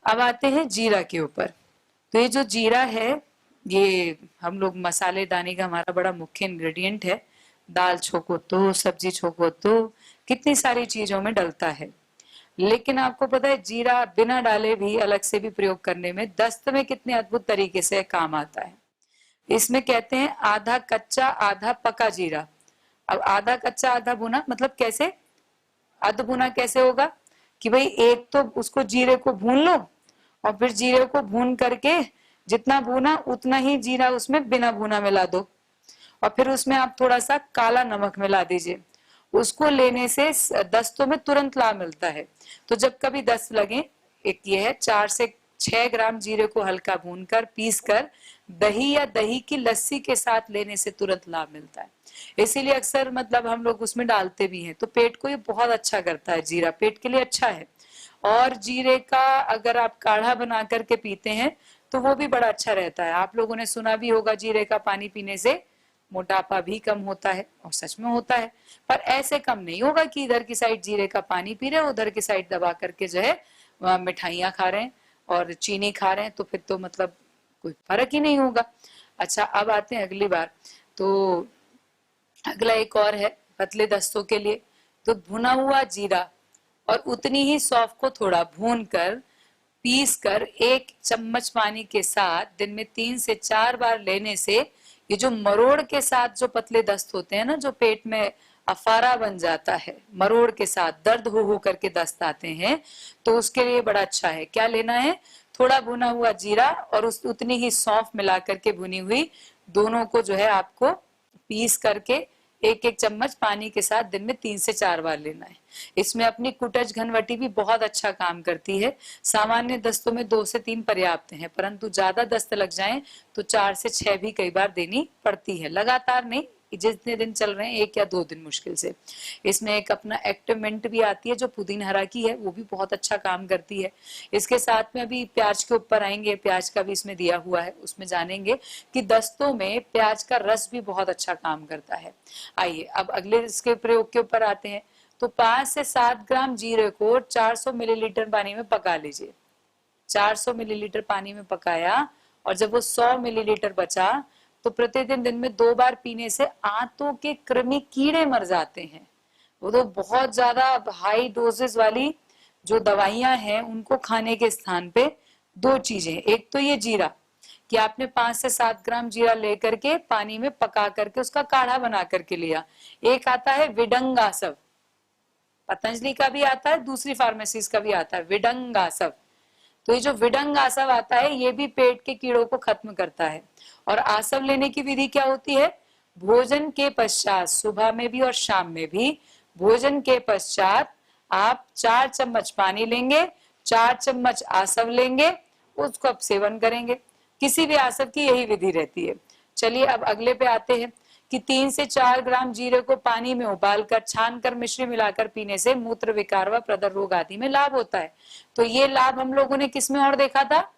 अब आते हैं जीरा के ऊपर। तो ये जो जीरा है, ये हम लोग मसालेदानी का हमारा बड़ा मुख्य इंग्रेडिएंट है। दाल छोको तो, सब्जी छोको तो, कितनी सारी चीजों में डलता है। लेकिन आपको पता है जीरा बिना डाले भी अलग से भी प्रयोग करने में दस्त में कितने अद्भुत तरीके से काम आता है। इसमें कहते हैं आधा कच्चा आधा पका जीरा। अब आधा कच्चा आधा भुना मतलब कैसे? अध भुना कैसे होगा कि भाई एक तो उसको जीरे को भून लो और फिर जीरे को भून करके जितना भूना उतना ही जीरा उसमें बिना भुना मिला दो और फिर उसमें आप थोड़ा सा काला नमक मिला दीजिए। उसको लेने से दस्तों में तुरंत लाभ मिलता है। तो जब कभी दस्त लगे, एक ये है 4 से 6 ग्राम जीरे को हल्का भूनकर पीस कर दही या दही की लस्सी के साथ लेने से तुरंत लाभ मिलता है। इसीलिए अक्सर मतलब हम लोग उसमें डालते भी हैं। तो पेट को ये बहुत अच्छा करता है, जीरा पेट के लिए अच्छा है। और जीरे का अगर आप काढ़ा बना करके पीते हैं तो वो भी बड़ा अच्छा रहता है। आप लोगों ने सुना भी होगा जीरे का पानी पीने से मोटापा भी कम होता है, और सच में होता है। पर ऐसे कम नहीं होगा कि इधर की साइड जीरे का पानी पी रहे हैं, उधर की साइड दबा करके जो है मिठाइयाँ खा रहे हैं और चीनी खा रहे हैं, तो फिर तो मतलब कोई फर्क ही नहीं होगा। अच्छा, अब आते हैं अगली बार। तो अगला एक और है पतले दस्तों के लिए। तो भुना हुआ जीरा और उतनी ही सौंफ को थोड़ा भून कर पीस कर 1 चम्मच पानी के साथ दिन में 3 से 4 बार लेने से ये जो मरोड़ के साथ जो पतले दस्त होते हैं ना, जो पेट में अफारा बन जाता है, मरोड़ के साथ दर्द हो करके दस्त आते हैं, तो उसके लिए बड़ा अच्छा है। क्या लेना है? थोड़ा भुना हुआ जीरा और उस उतनी ही सौंफ मिला करके भुनी हुई, दोनों को जो है आपको पीस करके 1-1 चम्मच पानी के साथ दिन में 3 से 4 बार लेना है। इसमें अपनी कुटज घनवटी भी बहुत अच्छा काम करती है। सामान्य दस्तों में 2 से 3 पर्याप्त है, परंतु ज्यादा दस्त लग जाएं तो 4 से 6 भी कई बार देनी पड़ती है। लगातार नहीं, जितने दिन चल रहे हैं 1 या 2 दिन मुश्किल से। इसमें एक अपना एक्टिव मिंट भी आती है जो पुदीन हरा की है, वो भी बहुत अच्छा काम करती है। इसके साथ में अभी प्याज के ऊपर आएंगे, प्याज का भी इसमें दिया हुआ है, उसमें जानेंगे कि दस्तों में प्याज का रस भी बहुत अच्छा काम करता है। आइए अब अगले इसके प्रयोग के ऊपर आते हैं। तो 5 से 7 ग्राम जीरे को 400 मिलीलीटर पानी में पका लीजिए। 400 मिलीलीटर पानी में पकाया और जब वो 100 मिलीलीटर बचा तो प्रतिदिन दिन में 2 बार पीने से आंतों के कृमि कीड़े मर जाते हैं। वो तो बहुत ज्यादा हाई डोजेस वाली जो दवाइयां हैं उनको खाने के स्थान पे 2 चीजें, एक तो ये जीरा कि आपने 5 से 7 ग्राम जीरा लेकर के पानी में पका करके उसका काढ़ा बना करके लिया। एक आता है विडंगासव, पतंजलि का भी आता है, दूसरी फार्मेसीज का भी आता है विडंगासव। तो ये जो विडंग आसव आता है ये भी पेट के कीड़ों को खत्म करता है। और आसव लेने की विधि क्या होती है? भोजन के पश्चात, सुबह में भी और शाम में भी, भोजन के पश्चात आप 4 चम्मच पानी लेंगे, 4 चम्मच आसव लेंगे, उसको आप सेवन करेंगे। किसी भी आसव की यही विधि रहती है। चलिए अब अगले पे आते हैं कि 3 से 4 ग्राम जीरे को पानी में उबालकर छानकर मिश्री मिलाकर पीने से मूत्र विकार व प्रदर रोग आदि में लाभ होता है। तो ये लाभ हम लोगों ने किस में और देखा था?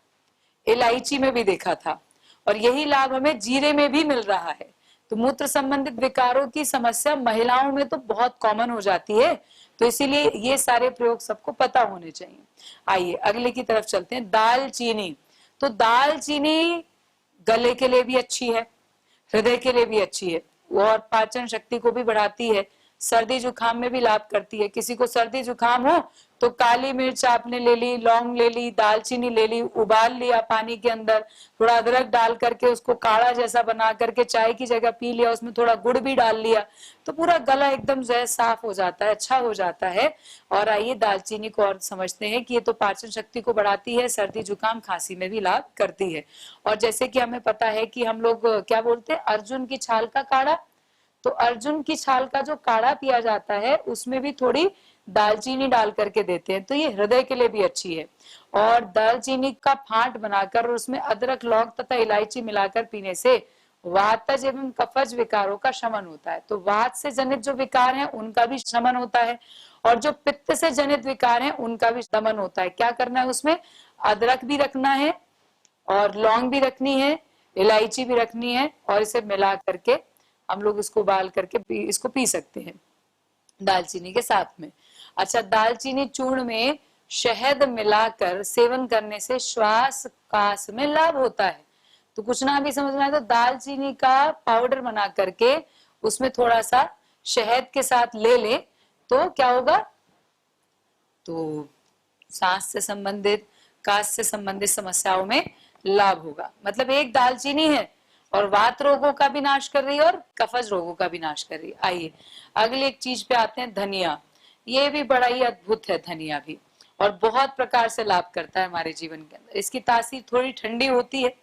इलायची में भी देखा था, और यही लाभ हमें जीरे में भी मिल रहा है। तो मूत्र संबंधित विकारों की समस्या महिलाओं में तो बहुत कॉमन हो जाती है, तो इसीलिए ये सारे प्रयोग सबको पता होने चाहिए। आइए अगले की तरफ चलते हैं। दालचीनी। तो दालचीनी गले के लिए भी अच्छी है, हृदय के लिए भी अच्छी है और पाचन शक्ति को भी बढ़ाती है। सर्दी जुकाम में भी लाभ करती है। किसी को सर्दी जुकाम हो तो काली मिर्च आपने ले ली, लौंग ले ली, दालचीनी ले ली, उबाल लिया पानी के अंदर, थोड़ा अदरक डाल करके उसको काढ़ा जैसा बना करके चाय की जगह पी लिया, उसमें थोड़ा गुड़ भी डाल लिया, तो पूरा गला एकदम जो है साफ हो जाता है, अच्छा हो जाता है। और आइए दालचीनी को और समझते हैं कि ये तो पाचन शक्ति को बढ़ाती है, सर्दी जुकाम खांसी में भी लाभ करती है। और जैसे कि हमें पता है कि हम लोग क्या बोलते हैं, अर्जुन की छाल का काढ़ा, तो अर्जुन की छाल का जो काढ़ा पिया जाता है उसमें भी थोड़ी दालचीनी डाल करके देते हैं, तो ये हृदय के लिए भी अच्छी है। और दालचीनी का फांट बनाकर उसमें अदरक, लौंग तथा इलायची मिलाकर पीने से वातज एवं कफज विकारों का शमन होता है। तो वात से जनित जो विकार हैं उनका भी शमन होता है, और जो पित्त से जनित विकार हैं उनका भी शमन होता है। क्या करना है उसमें? अदरक भी रखना है और लौंग भी रखनी है, इलायची भी रखनी है, और इसे मिला करके हम लोग इसको उबाल करके इसको पी सकते हैं दालचीनी के साथ में। अच्छा, दालचीनी चूर्ण में शहद मिलाकर सेवन करने से श्वास कास में लाभ होता है। तो कुछ ना भी समझ में आए तो दालचीनी का पाउडर बना करके उसमें थोड़ा सा शहद के साथ ले ले तो क्या होगा, तो सांस से संबंधित, कास से संबंधित समस्याओं में लाभ होगा। मतलब एक दालचीनी है और वात रोगों का भी नाश कर रही है और कफज रोगों का भी नाश कर रही है। आइए अगली एक चीज पे आते हैं, धनिया। ये भी बड़ा ही अद्भुत है धनिया भी, और बहुत प्रकार से लाभ करता है हमारे जीवन के अंदर। इसकी तासीर थोड़ी ठंडी होती है।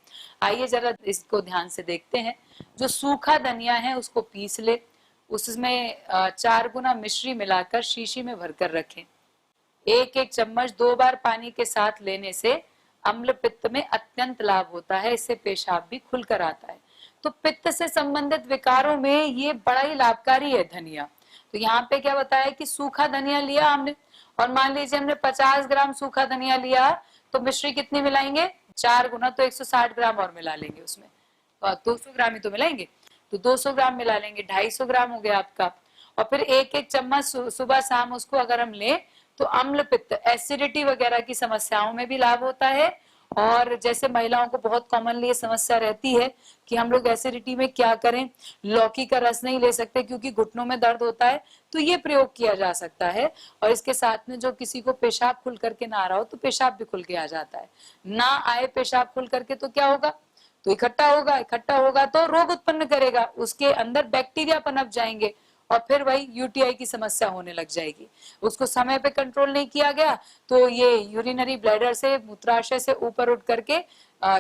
आइए जरा इसको ध्यान से देखते हैं। जो सूखा धनिया है उसको पीस ले, उसमें 4 गुना मिश्री मिलाकर शीशी में भरकर रखें। 1-1 चम्मच 2 बार पानी के साथ लेने से अम्ल पित्त में अत्यंत लाभ होता है। इससे पेशाब भी खुलकर आता है। तो पित्त से संबंधित विकारों में ये बड़ा ही लाभकारी है धनिया। तो यहाँ पे क्या बताया कि सूखा धनिया लिया हमने, और मान लीजिए हमने 50 ग्राम सूखा धनिया लिया, तो मिश्री कितनी मिलाएंगे, 4 गुना, तो 160 ग्राम और मिला लेंगे उसमें, 200 ग्राम ही तो मिलाएंगे, तो 200 ग्राम मिला लेंगे, 250 ग्राम हो गया आपका। और फिर 1-1 चम्मच सुबह शाम उसको अगर हम ले तो अम्ल पित्त, एसिडिटी वगैरह की समस्याओं में भी लाभ होता है। और जैसे महिलाओं को बहुत कॉमनली ये समस्या रहती है कि हम लोग एसिडिटी में क्या करें, लौकी का रस नहीं ले सकते क्योंकि घुटनों में दर्द होता है, तो ये प्रयोग किया जा सकता है। और इसके साथ में जो किसी को पेशाब खुल करके ना आ रहा हो तो पेशाब भी खुल के आ जाता है। ना आए पेशाब खुल करके तो क्या होगा, तो इकट्ठा होगा तो रोग उत्पन्न करेगा, उसके अंदर बैक्टीरिया पनप जाएंगे और फिर वही यूटीआई की समस्या होने लग जाएगी। उसको समय पे कंट्रोल नहीं किया गया तो ये यूरिनरी ब्लैडर से, मूत्राशय से ऊपर उठ करके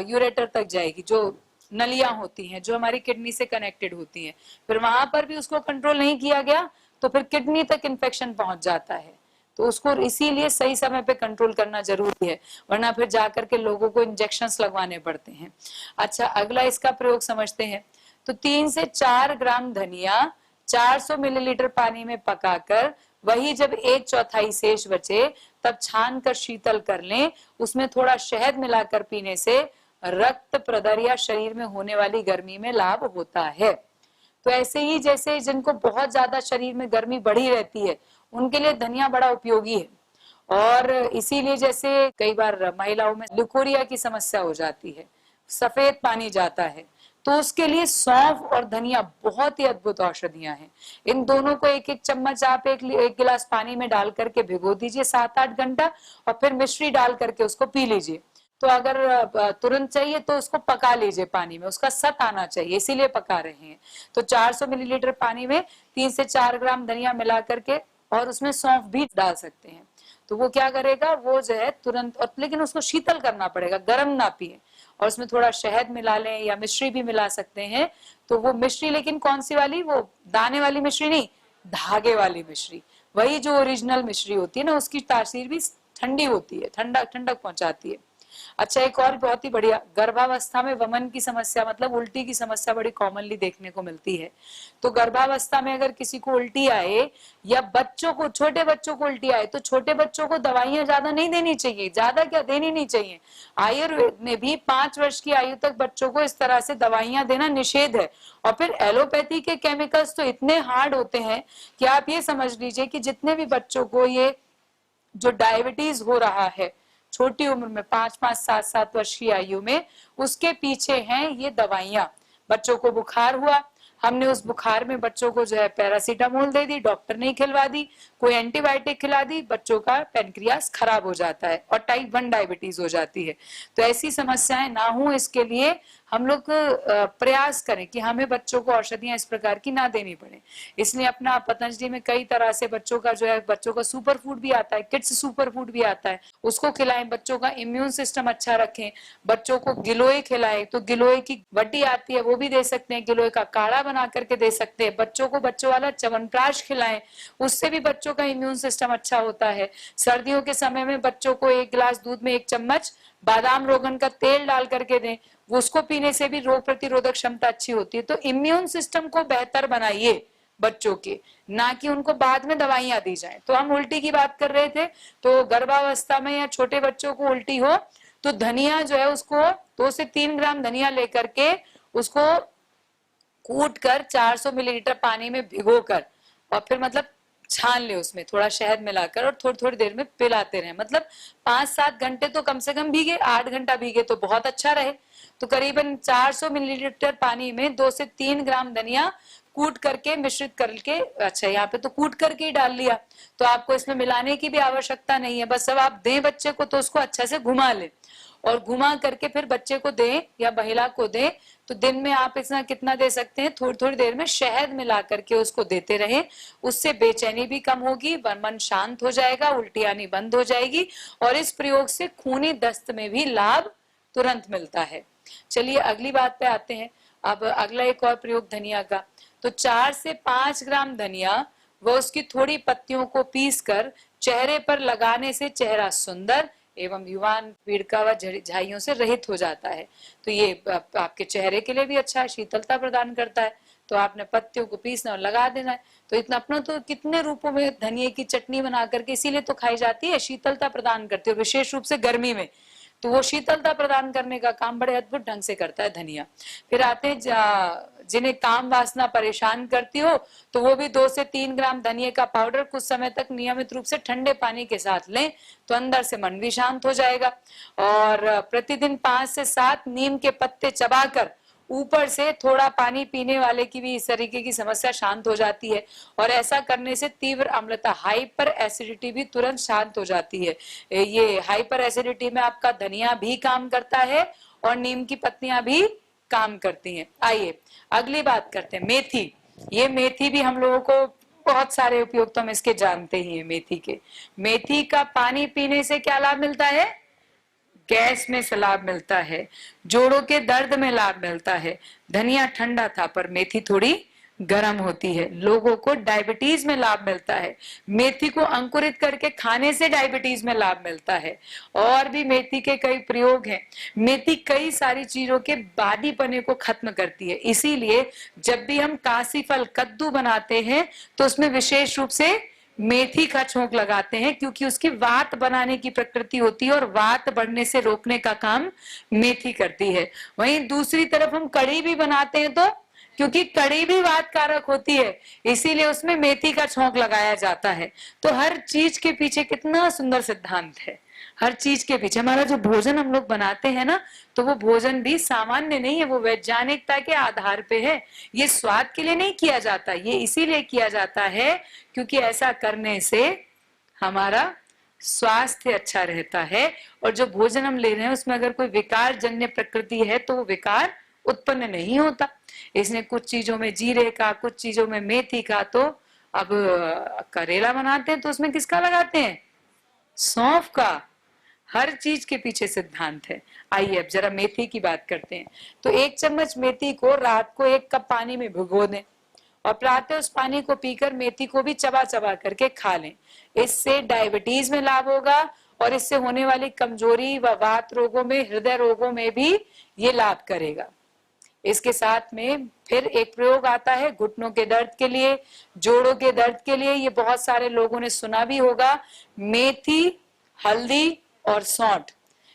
यूरेटर तक जाएगी, जो नलियां होती हैं जो हमारी किडनी से कनेक्टेड होती हैं। फिर वहां पर भी उसको कंट्रोल नहीं किया गया तो फिर किडनी तक इन्फेक्शन पहुंच जाता है। तो उसको इसीलिए सही समय पे कंट्रोल करना जरूरी है, वरना फिर जाकर के लोगों को इंजेक्शंस लगवाने पड़ते हैं। अच्छा, अगला इसका प्रयोग समझते हैं। तो 3 से 4 ग्राम धनिया 400 मिलीलीटर पानी में पकाकर वही जब 1/4 शेष बचे तब छान कर शीतल कर लें। उसमें थोड़ा शहद मिलाकर पीने से रक्त प्रदर या शरीर में होने वाली गर्मी में लाभ होता है। तो ऐसे ही जैसे जिनको बहुत ज्यादा शरीर में गर्मी बढ़ी रहती है उनके लिए धनिया बड़ा उपयोगी है। और इसीलिए जैसे कई बार महिलाओं में लुकोरिया की समस्या हो जाती है, सफेद पानी जाता है, तो उसके लिए सौंफ और धनिया बहुत ही अद्भुत औषधियां हैं। इन दोनों को 1-1 चम्मच आप एक गिलास पानी में डाल करके भिगो दीजिए 7-8 घंटा, और फिर मिश्री डाल करके उसको पी लीजिए। तो अगर तुरंत चाहिए तो उसको पका लीजिए पानी में, उसका सत आना चाहिए, इसीलिए पका रहे हैं। तो 400 मिलीलीटर पानी में 3 से 4 ग्राम धनिया मिला करके और उसमें सौंफ भी डाल सकते हैं। तो वो क्या करेगा, वो जो है तुरंत, और लेकिन उसको शीतल करना पड़ेगा, गर्म ना पिए। और उसमें थोड़ा शहद मिला लें या मिश्री भी मिला सकते हैं। तो वो मिश्री लेकिन कौन सी वाली, वो दाने वाली मिश्री नहीं, धागे वाली मिश्री, वही जो ओरिजिनल मिश्री होती है ना, उसकी तासीर भी ठंडी होती है, ठंडक पहुंचाती है। अच्छा, एक और बहुत ही बढ़िया, गर्भावस्था में वमन की समस्या मतलब उल्टी की समस्या बड़ी कॉमनली देखने को मिलती है। तो गर्भावस्था में अगर किसी को उल्टी आए या बच्चों को, छोटे बच्चों को उल्टी आए, तो छोटे बच्चों को दवाइयां ज्यादा नहीं देनी चाहिए, ज्यादा क्या देनी नहीं चाहिए। आयुर्वेद में भी 5 वर्ष की आयु तक बच्चों को इस तरह से दवाइयां देना निषेध है। और फिर एलोपैथी के केमिकल्स तो इतने हार्ड होते हैं कि आप ये समझ लीजिए कि जितने भी बच्चों को ये जो डायबिटीज हो रहा है छोटी उम्र में, 5-5, 7-7 वर्ष की आयु में, उसके पीछे हैं ये दवाइयां। बच्चों को बुखार हुआ, हमने उस बुखार में बच्चों को जो है पैरासीटामोल दे दी, डॉक्टर ने खिलवा दी, कोई एंटीबायोटिक खिला दी, बच्चों का पेनक्रियास खराब हो जाता है और टाइप 1 डायबिटीज हो जाती है। तो ऐसी समस्याएं ना हो, इसके लिए हम लोग प्रयास करें कि हमें बच्चों को औषधियां इस प्रकार की ना देनी पड़े। इसलिए अपना पतंजलि में कई तरह से बच्चों का जो है, बच्चों का सुपर फूड भी आता है, किड्स सुपर फूड भी आता है, उसको खिलाएं, बच्चों का इम्यून सिस्टम अच्छा रखें। बच्चों को गिलोय खिलाएं, तो गिलोय की वटी आती है वो भी दे सकते हैं, गिलोय का काढ़ा बना करके दे सकते हैं। बच्चों को बच्चों वाला च्यवनप्राश खिलाएं, उससे भी बच्चों का इम्यून सिस्टम अच्छा होता है। सर्दियों के समय में बच्चों को 1 गिलास दूध में 1 चम्मच बादाम रोगन का तेल डाल करके दें, उसको पीने से भी रोग प्रतिरोधक क्षमता अच्छी होती है। तो इम्यून सिस्टम को बेहतर बनाइए बच्चों के, ना कि उनको बाद में दवाइयां दी जाए। तो हम उल्टी की बात कर रहे थे, तो गर्भावस्था में या छोटे बच्चों को उल्टी हो तो धनिया जो है उसको 2 से 3 ग्राम धनिया लेकर के उसको कूट कर 400 मिलीलीटर पानी में भिगो कर, और फिर मतलब छान ले, उसमें थोड़ा शहद मिलाकर और थोड़ी थोड़ी देर में पिलाते रहे। मतलब 5-7 घंटे तो कम से कम भीगे, 8 घंटा भीगे तो बहुत अच्छा रहे। तो करीबन 400 मिलीलीटर पानी में 2 से 3 ग्राम धनिया कूट करके मिश्रित करके, अच्छा यहाँ पे तो कूट करके ही डाल लिया, तो आपको इसमें मिलाने की भी आवश्यकता नहीं है। बस जब आप दें बच्चे को तो उसको अच्छे से घुमा ले, और घुमा करके फिर बच्चे को दें या महिला को दें। तो दिन में आप इतना कितना दे सकते हैं, थोड़ी थोड़ी देर में शहद मिला करके उसको देते रहें। उससे बेचैनी भी कम होगी, मन शांत हो जाएगा, उल्टी आनी बंद हो जाएगी, और इस प्रयोग से खूनी दस्त में भी लाभ तुरंत मिलता है। चलिए अगली बात पे आते हैं। अब अगला एक और प्रयोग धनिया का। तो 4 से 5 ग्राम धनिया व उसकी थोड़ी पत्तियों को पीसकर चेहरे पर लगाने से चेहरा सुंदर एवं युवान पीड़िका व झाइयों से रहित हो जाता है। तो ये आपके चेहरे के लिए भी अच्छा है, शीतलता प्रदान करता है। तो आपने पत्तियों को पीसना और लगा देना है। तो इतना अपना तो कितने रूपों में धनिये की चटनी बना करके इसीलिए तो खाई जाती है, शीतलता प्रदान करती है, विशेष रूप से गर्मी में तो वो शीतलता प्रदान करने का काम बड़े अद्भुत ढंग से करता है धनिया। फिर आते हैं जिन्हें काम वासना परेशान करती हो, तो वो भी 2 से 3 ग्राम धनिये का पाउडर कुछ समय तक नियमित रूप से ठंडे पानी के साथ लें, तो अंदर से मन भी शांत हो जाएगा। और प्रतिदिन 5 से 7 नीम के पत्ते चबाकर ऊपर से थोड़ा पानी पीने वाले की भी इस तरीके की समस्या शांत हो जाती है। और ऐसा करने से तीव्र अम्लता, हाइपर एसिडिटी भी तुरंत शांत हो जाती है। ये हाइपर एसिडिटी में आपका धनिया भी काम करता है और नीम की पत्तियां भी काम करती हैं। आइए अगली बात करते हैं, मेथी। ये मेथी भी हम लोगों को बहुत सारे उपयोग तो हम इसके जानते ही हैं मेथी के। मेथी का पानी पीने से क्या लाभ मिलता है? गैस में से लाभ मिलता है, जोड़ों के दर्द में लाभ मिलता है। धनिया ठंडा था पर मेथी थोड़ी गर्म होती है। लोगों को डायबिटीज में लाभ मिलता है। मेथी को अंकुरित करके खाने से डायबिटीज में लाभ मिलता है। और भी मेथी के कई प्रयोग हैं। मेथी कई सारी चीजों के बादीपने को खत्म करती है। इसीलिए जब भी हम काशी फल कद्दू बनाते हैं तो उसमें विशेष रूप से मेथी का छोंक लगाते हैं, क्योंकि उसकी वात बनाने की प्रकृति होती है और वात बढ़ने से रोकने का काम मेथी करती है। वहीं दूसरी तरफ हम कढ़ी भी बनाते हैं, तो क्योंकि कढ़ी भी वात कारक होती है इसीलिए उसमें मेथी का छोंक लगाया जाता है। तो हर चीज के पीछे कितना सुंदर सिद्धांत है। हर चीज के पीछे हमारा जो भोजन हम लोग बनाते हैं ना, तो वो भोजन भी सामान्य नहीं है, वो वैज्ञानिकता के आधार पे है। ये स्वाद के लिए नहीं किया जाता, ये इसीलिए किया जाता है क्योंकि ऐसा करने से हमारा स्वास्थ्य अच्छा रहता है। और जो भोजन हम ले रहे हैं उसमें अगर कोई विकार जन्य प्रकृति है तो वो विकार उत्पन्न नहीं होता। इसने कुछ चीजों में जीरे का, कुछ चीजों में मेथी का। तो अब करेला बनाते हैं तो उसमें किसका लगाते हैं? सौंफ का। हर चीज के पीछे सिद्धांत है। आइए अब जरा मेथी की बात करते हैं। तो 1 चम्मच मेथी को रात को 1 कप पानी में भिगो दें और प्रातः उस पानी को पीकर मेथी को भी चबा चबा करके खा लें। इससे डायबिटीज में लाभ होगा और इससे होने वाली कमजोरी व वात रोगों में, हृदय रोगों में भी ये लाभ करेगा। इसके साथ में फिर एक प्रयोग आता है घुटनों के दर्द के लिए, जोड़ों के दर्द के लिए। ये बहुत सारे लोगों ने सुना भी होगा। मेथी, हल्दी और सौंठ,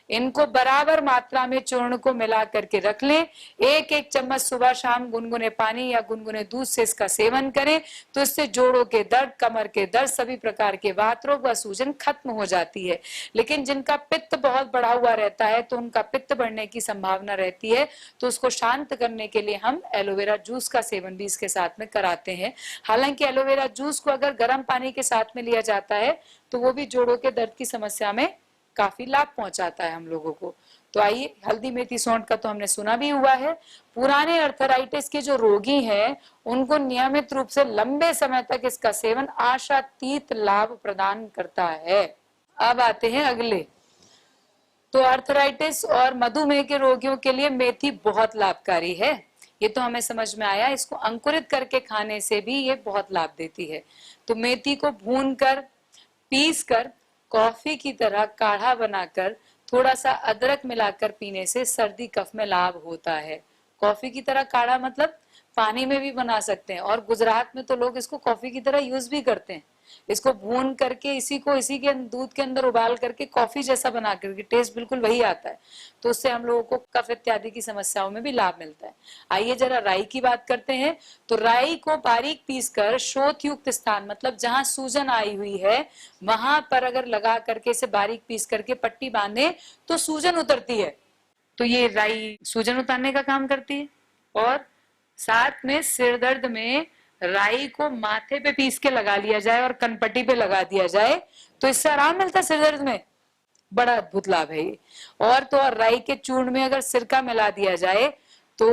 इनको बराबर मात्रा में चूर्ण को मिला करके रख लें। 1-1 चम्मच सुबह शाम गुनगुने पानी या गुनगुने दूध से इसका सेवन करें, तो इससे जोड़ों के दर्द, कमर के दर्द, सभी प्रकार के वात रोग व सूजन खत्म हो जाती है। लेकिन जिनका पित्त बहुत बढ़ा हुआ रहता है तो उनका पित्त बढ़ने की संभावना रहती है, तो उसको शांत करने के लिए हम एलोवेरा जूस का सेवन भी इसके साथ में कराते हैं। हालांकि एलोवेरा जूस को अगर गर्म पानी के साथ में लिया जाता है तो वो भी जोड़ों के दर्द की समस्या में काफी लाभ पहुंचाता है हम लोगों को। तो आइए, हल्दी, मेथी, सौंठ का तो हमने सुना भी हुआ है। पुराने अर्थराइटिस के जो रोगी हैं उनको नियमित रूप से लंबे समय तक इसका सेवन आशातीत लाभ प्रदान करता है। अब आते हैं अगले। तो अर्थराइटिस और मधुमेह के रोगियों के लिए मेथी बहुत लाभकारी है, ये तो हमें समझ में आया। इसको अंकुरित करके खाने से भी ये बहुत लाभ देती है। तो मेथी को भूनकर, पीसकर कॉफी की तरह काढ़ा बनाकर थोड़ा सा अदरक मिलाकर पीने से सर्दी कफ में लाभ होता है। कॉफी की तरह काढ़ा मतलब पानी में भी बना सकते हैं, और गुजरात में तो लोग इसको कॉफी की तरह यूज भी करते हैं। इसको भून करके इसी के दूध के अंदर उबाल करके कॉफी जैसा बना करके टेस्ट बिल्कुल वही आता है। तो उससे हम लोगों को कफ इत्यादि की समस्याओं में भी लाभ मिलता है। आइए जरा राई की बात करते हैं। तो राई को बारीक पीसकर शोथ युक्त स्थान, मतलब जहां सूजन आई हुई है वहां पर अगर लगा करके इसे बारीक पीस करके पट्टी बांधे तो सूजन उतरती है। तो ये राई सूजन उतारने का काम करती है। और साथ में सिर दर्द में राई को माथे पे पीस के लगा लिया जाए और कनपट्टी पे लगा दिया जाए तो इससे आराम मिलता है सिर दर्द में। बड़ा अद्भुत लाभ है ये। और तो और राई के चूर्ण में अगर सिरका मिला दिया जाए तो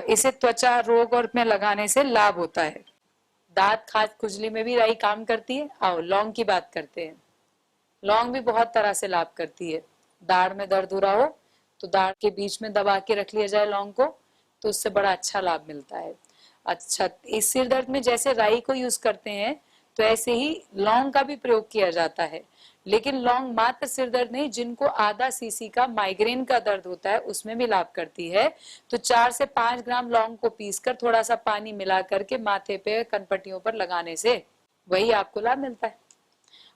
इसे त्वचा रोग और में लगाने से लाभ होता है। दांत खाज खुजली में भी राई काम करती है। आओ लौंग की बात करते हैं। लौंग भी बहुत तरह से लाभ करती है। दाढ़ में दर्द हो रहा हो तो दाढ़ के बीच में दबा के रख लिया जाए लौंग को, तो उससे बड़ा अच्छा लाभ मिलता है। अच्छा, इस सिर दर्द में जैसे राई को यूज करते हैं तो ऐसे ही लौंग का भी प्रयोग किया जाता है। लेकिन लौंग मात्र सिर दर्द नहीं, जिनको आधा सीसी का माइग्रेन का दर्द होता है उसमें भी लाभ करती है। तो 4 से 5 ग्राम लौंग को पीसकर थोड़ा सा पानी मिला करके माथे पे कनपट्टियों पर लगाने से वही आपको लाभ मिलता है।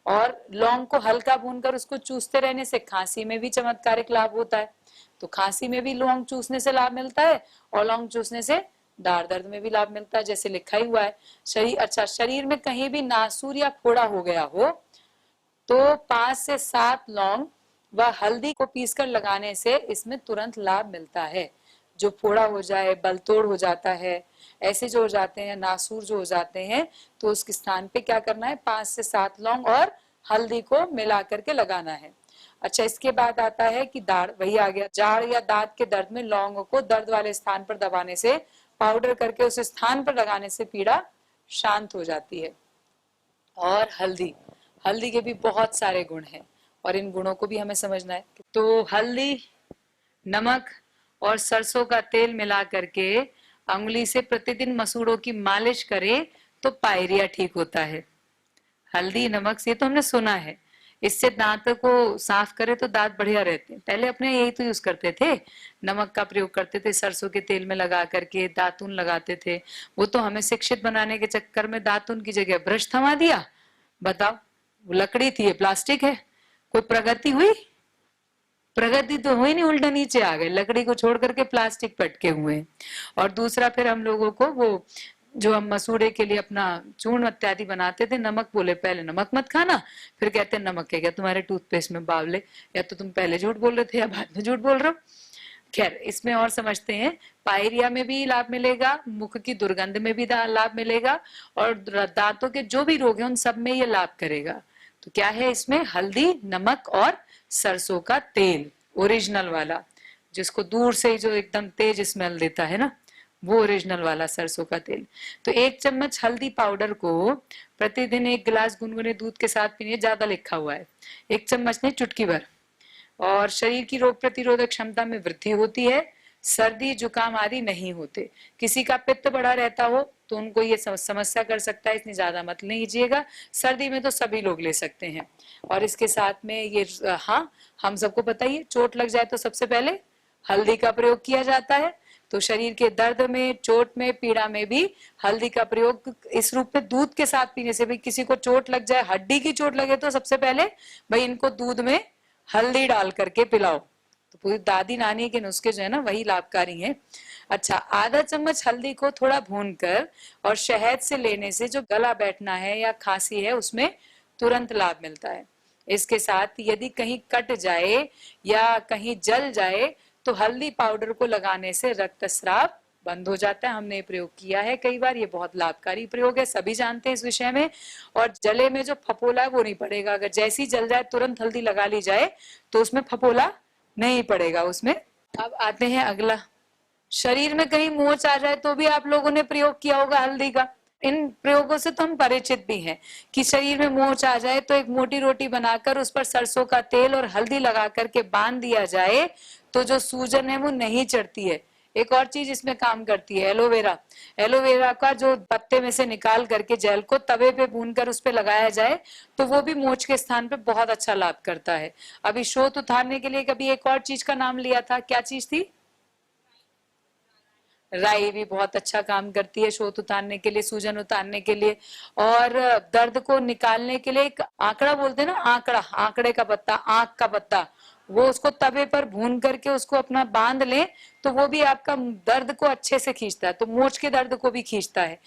और लौंग को हल्का भूनकर उसको चूसते रहने से खांसी में भी चमत्कारिक लाभ होता है। तो खांसी में भी लौंग चूसने से लाभ मिलता है और लौंग चूसने से दाढ़ दर्द में भी लाभ मिलता है, जैसे लिखा ही हुआ है। शरीर में कहीं भी नासूर या फोड़ा हो गया हो तो 5 से 7 लौंग व हल्दी को पीसकर लगाने से इसमें तुरंत लाभ मिलता है। जो फोड़ा हो जाए, बलतोड़ हो जाता है, ऐसे जो हो जाते हैं, नासूर जो हो जाते हैं, तो उसके स्थान पे क्या करना है, 5 से 7 लौंग और हल्दी को मिला करके लगाना है। अच्छा, इसके बाद आता है कि दाढ़, वही आ गया, जाड़ या दांत के दर्द में लौंग को दर्द वाले स्थान पर दबाने से, पाउडर करके उस स्थान पर लगाने से पीड़ा शांत हो जाती है। और हल्दी, हल्दी के भी बहुत सारे गुण हैं और इन गुणों को भी हमें समझना है। तो हल्दी, नमक और सरसों का तेल मिला करके अंगुली से प्रतिदिन मसूड़ों की मालिश करें तो पायरिया ठीक होता है। हल्दी, नमक से तो हमने सुना है, इससे दांतों को साफ करे तो दांत बढ़िया रहते हैं। पहले अपने यही तो यूज करते थे, नमक का प्रयोग करते थे, सरसों के तेल में लगा करके दातुन लगाते थे। वो तो हमें शिक्षित बनाने के चक्कर में दातुन की जगह ब्रश थमा दिया। बताओ, वो लकड़ी थी, ये प्लास्टिक है। कोई प्रगति हुई? प्रगति तो हुई नहीं, उल्टा नीचे आ गए, लकड़ी को छोड़ करके प्लास्टिक पटके हुए। और दूसरा, फिर हम लोगों को वो जो हम मसूड़े के लिए अपना चूर्ण इत्यादि बनाते थे, नमक बोले पहले नमक मत खाना, फिर कहते हैं नमक है क्या तुम्हारे टूथपेस्ट में बावले, या तो तुम पहले झूठ बोल रहे थे या बाद में झूठ बोल रहे हो। खैर, इसमें और समझते हैं। पायरिया में भी लाभ मिलेगा, मुख की दुर्गंध में भी लाभ मिलेगा, और दांतों के जो भी रोग हैं उन सब में ये लाभ करेगा। तो क्या है इसमें, हल्दी, नमक और सरसों का तेल, ओरिजिनल वाला, जिसको दूर से ही जो एकदम तेज स्मेल देता है ना, वो ओरिजिनल वाला सरसों का तेल। तो 1 चम्मच हल्दी पाउडर को प्रतिदिन 1 गिलास गुनगुने दूध के साथ पीने, ज्यादा लिखा हुआ है, 1 चम्मच नहीं, चुटकी भर। और शरीर की रोग प्रतिरोधक क्षमता में वृद्धि होती है, सर्दी जुकाम आदि नहीं होते। किसी का पित्त बढ़ा रहता हो तो उनको ये समस्या कर सकता है, इसलिए ज्यादा मत लीजिएगा। सर्दी में तो सभी लोग ले सकते हैं। और इसके साथ में ये, हाँ, हम सबको पता ही है, चोट लग जाए तो सबसे पहले हल्दी का प्रयोग किया जाता है। तो शरीर के दर्द में, चोट में, पीड़ा में भी हल्दी का प्रयोग इस रूप में दूध के साथ पीने से, भाई किसी को चोट लग जाए, हड्डी की चोट लगे तो सबसे पहले भाई इनको दूध में हल्दी डाल करके पिलाओ। तो पूरी दादी नानी के नुस्खे जो है ना वही लाभकारी हैं। अच्छा, आधा चम्मच हल्दी को थोड़ा भूनकर और शहद से लेने से जो गला बैठना है या खांसी है उसमें तुरंत लाभ मिलता है। इसके साथ यदि कहीं कट जाए या कहीं जल जाए तो हल्दी पाउडर को लगाने से रक्तस्राव बंद हो जाता है। हमने प्रयोग किया है कई बार, ये बहुत लाभकारी प्रयोग है, सभी जानते हैं इस विषय में। और जले में जो फपोला है वो नहीं पड़ेगा, अगर जैसी जल जाए तुरंत हल्दी लगा ली जाए तो उसमें फपोला नहीं पड़ेगा उसमें। अब आते हैं अगला, शरीर में कहीं मोच आ जाए तो भी आप लोगों ने प्रयोग किया होगा हल्दी का। इन प्रयोगों से तो हम परिचित भी हैं कि शरीर में मोच आ जाए तो एक मोटी रोटी बनाकर उस पर सरसों का तेल और हल्दी लगा करके बांध दिया जाए तो जो सूजन है वो नहीं चढ़ती है। एक और चीज इसमें काम करती है, एलोवेरा। एलोवेरा का जो पत्ते में से निकाल करके जेल को तवे पे भून कर उस पे लगाया जाए तो वो भी मोच के स्थान पे बहुत अच्छा लाभ करता है। अभी शोथ उतारने के लिए कभी एक और चीज का नाम लिया था, क्या चीज थी? राई भी बहुत अच्छा काम करती है शोथ उतारने के लिए, सूजन उतारने के लिए, और दर्द को निकालने के लिए एक आंकड़ा बोलते हैं ना, आंकड़ा, आंकड़े का पत्ता, आंख का पत्ता, वो उसको तवे पर भून करके उसको अपना बांध लें तो वो भी आपका दर्द को अच्छे से खींचता है, तो मोच के दर्द को भी खींचता है।